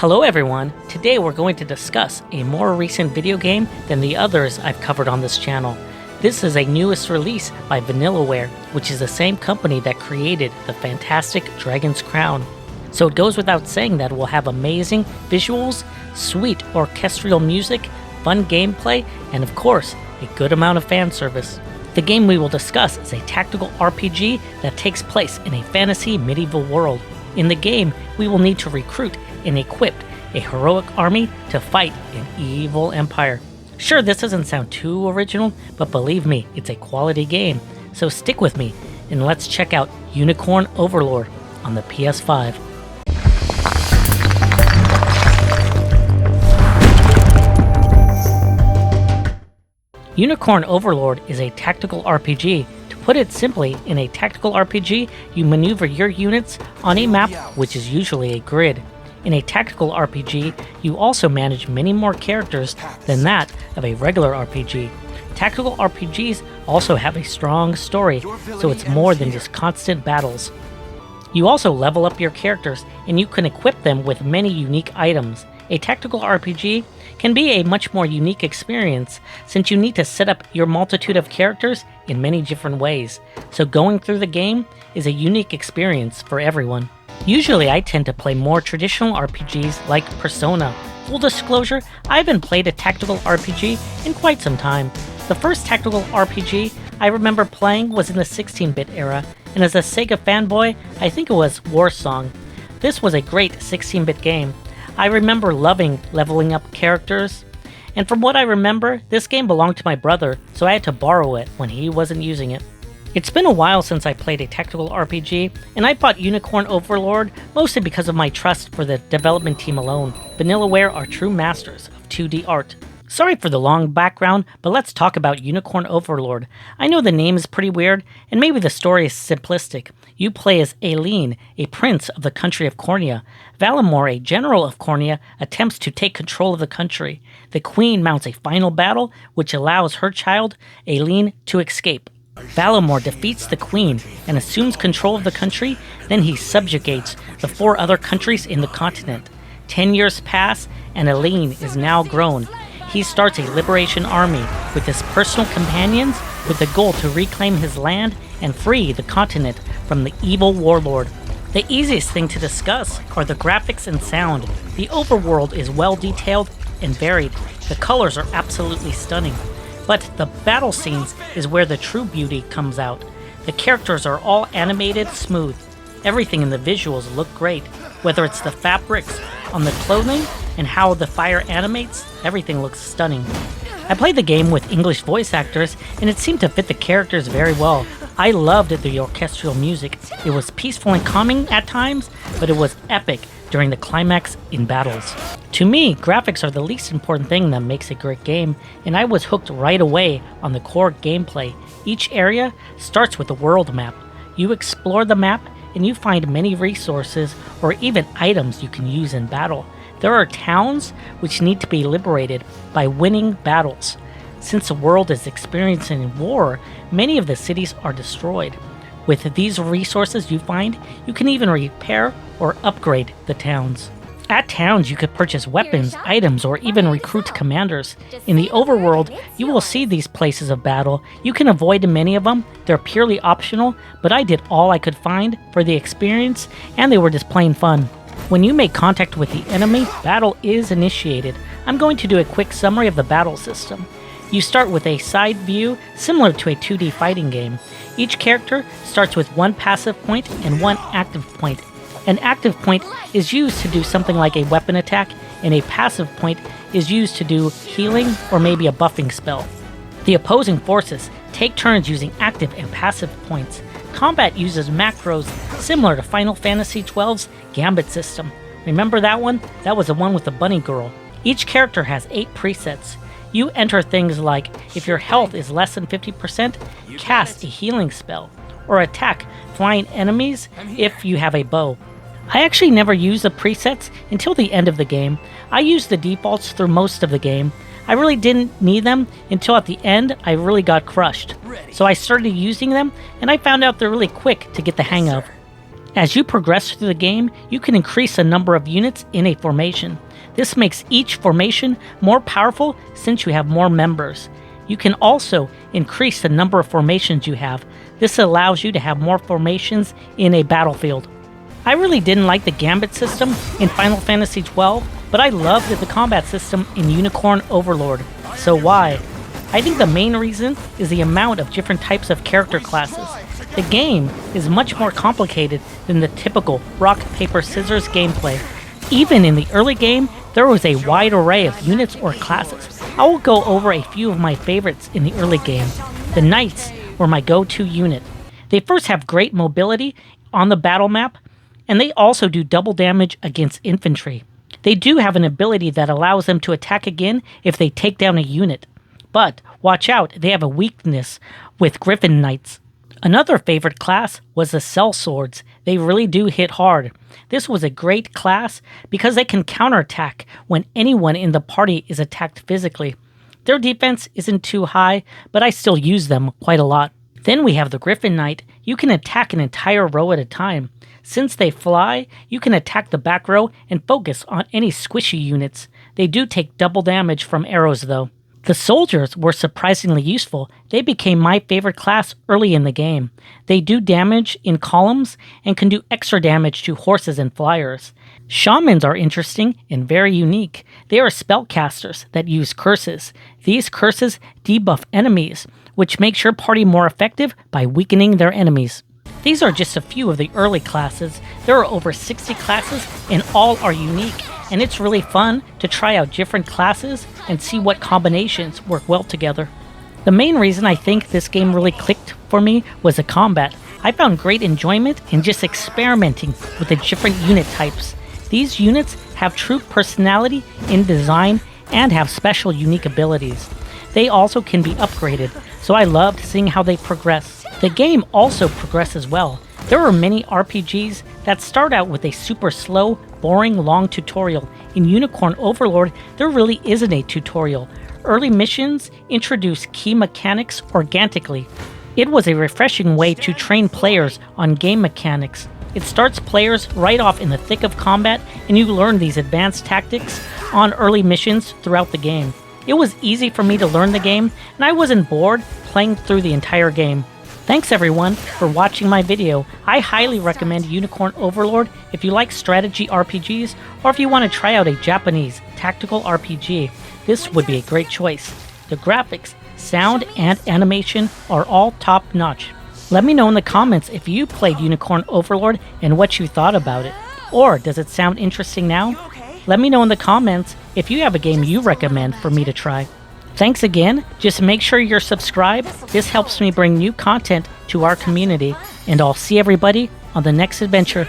Hello everyone, today we're going to discuss a more recent video game than the others I've covered on this channel. This is a newest release by Vanillaware, which is the same company that created the fantastic Dragon's Crown. So it goes without saying that we'll have amazing visuals, sweet orchestral music, fun gameplay, and of course, a good amount of fan service. The game we will discuss is a tactical RPG that takes place in a fantasy medieval world. In the game, we will need to recruit and equip a heroic army to fight an evil empire. Sure, this doesn't sound too original, but believe me, it's a quality game. So stick with me, and let's check out Unicorn Overlord on the PS5. Unicorn Overlord is a tactical RPG. To put it simply, in a tactical RPG, you maneuver your units on a map, which is usually a grid. In a tactical RPG, you also manage many more characters than that of a regular RPG. Tactical RPGs also have a strong story, so it's more than just constant battles. You also level up your characters, and you can equip them with many unique items. A tactical RPG can be a much more unique experience since you need to set up your multitude of characters in many different ways, so going through the game is a unique experience for everyone. Usually I tend to play more traditional RPGs like Persona. Full disclosure, I haven't played a tactical RPG in quite some time. The first tactical RPG I remember playing was in the 16-bit era, and as a Sega fanboy, I think it was Warsong. This was a great 16-bit game. I remember loving leveling up characters, and from what I remember, this game belonged to my brother, so I had to borrow it when he wasn't using it. It's been a while since I played a tactical RPG, and I bought Unicorn Overlord mostly because of my trust for the development team alone. Vanillaware are true masters of 2D art. Sorry for the long background, but let's talk about Unicorn Overlord. I know the name is pretty weird, and maybe the story is simplistic. You play as Aileen, a prince of the country of Cornea. Vanillaware, a general of Cornea, attempts to take control of the country. The queen mounts a final battle, which allows her child, Aileen, to escape. Vanillaware defeats the queen and assumes control of the country, then he subjugates the 4 other countries in the continent. 10 years pass, and Aileen is now grown. He starts a liberation army with his personal companions with the goal to reclaim his land and free the continent from the evil warlord. The easiest thing to discuss are the graphics and sound. The overworld is well detailed and varied. The colors are absolutely stunning. But the battle scenes is where the true beauty comes out. The characters are all animated smooth. Everything in the visuals look great. Whether it's the fabrics on the clothing and how the fire animates, everything looks stunning. I played the game with English voice actors, and it seemed to fit the characters very well. I loved the orchestral music. It was peaceful and calming at times, but it was epic during the climax in battles. To me, graphics are the least important thing that makes a great game, and I was hooked right away on the core gameplay. Each area starts with a world map. You explore the map, and you find many resources or even items you can use in battle. There are towns which need to be liberated by winning battles. Since the world is experiencing war, many of the cities are destroyed. With these resources you find, you can even repair or upgrade the towns. At towns, you could purchase weapons, items, or even recruit commanders. In the overworld, you will see these places of battle. You can avoid many of them. They're purely optional, but I did all I could find for the experience, and they were just plain fun. When you make contact with the enemy, battle is initiated. I'm going to do a quick summary of the battle system. You start with a side view similar to a 2D fighting game. Each character starts with 1 passive point and 1 active point. An active point is used to do something like a weapon attack, and a passive point is used to do healing or maybe a buffing spell. The opposing forces take turns using active and passive points. Combat uses macros similar to Final Fantasy XII's Gambit system. Remember that one? That was the one with the bunny girl. Each character has 8 presets. You enter things like, if your health is less than 50%, cast a healing spell, or attack flying enemies if you have a bow. I actually never used the presets until the end of the game. I used the defaults through most of the game. I really didn't need them until at the end I really got crushed. So I started using them, and I found out they're really quick to get the hang of. As you progress through the game, you can increase the number of units in a formation. This makes each formation more powerful since you have more members. You can also increase the number of formations you have. This allows you to have more formations in a battlefield. I really didn't like the gambit system in Final Fantasy XII, but I loved the combat system in Unicorn Overlord. So why? I think the main reason is the amount of different types of character classes. The game is much more complicated than the typical rock, paper, scissors gameplay. Even in the early game, there was a wide array of units or classes. I will go over a few of my favorites in the early game. The Knights were my go-to unit. They first have great mobility on the battle map, and they also do double damage against infantry. They do have an ability that allows them to attack again if they take down a unit. But watch out, they have a weakness with Griffin Knights. Another favorite class was the sellswords. They really do hit hard. This was a great class because they can counterattack when anyone in the party is attacked physically. Their defense isn't too high, but I still use them quite a lot. Then we have the Griffin Knight. You can attack an entire row at a time. Since they fly, you can attack the back row and focus on any squishy units. They do take double damage from arrows though. The soldiers were surprisingly useful. They became my favorite class early in the game. They do damage in columns and can do extra damage to horses and flyers. Shamans are interesting and very unique. They are spellcasters that use curses. These curses debuff enemies, which makes your party more effective by weakening their enemies. These are just a few of the early classes. There are over 60 classes and all are unique, and it's really fun to try out different classes and see what combinations work well together. The main reason I think this game really clicked for me was the combat. I found great enjoyment in just experimenting with the different unit types. These units have true personality in design and have special unique abilities. They also can be upgraded, so I loved seeing how they progress. The game also progresses well. There are many RPGs that start out with a super slow, boring, long tutorial. In Unicorn Overlord, there really isn't a tutorial. Early missions introduce key mechanics organically. It was a refreshing way to train players on game mechanics. It starts players right off in the thick of combat, and you learn these advanced tactics on early missions throughout the game. It was easy for me to learn the game, and I wasn't bored playing through the entire game. Thanks everyone for watching my video. I highly recommend Unicorn Overlord if you like strategy RPGs or if you want to try out a Japanese tactical RPG. This would be a great choice. The graphics, sound, and animation are all top-notch. Let me know in the comments if you played Unicorn Overlord and what you thought about it. Or does it sound interesting now? Let me know in the comments if you have a game you recommend for me to try. Thanks again. Just make sure you're subscribed. This helps me bring new content to our community. And I'll see everybody on the next adventure.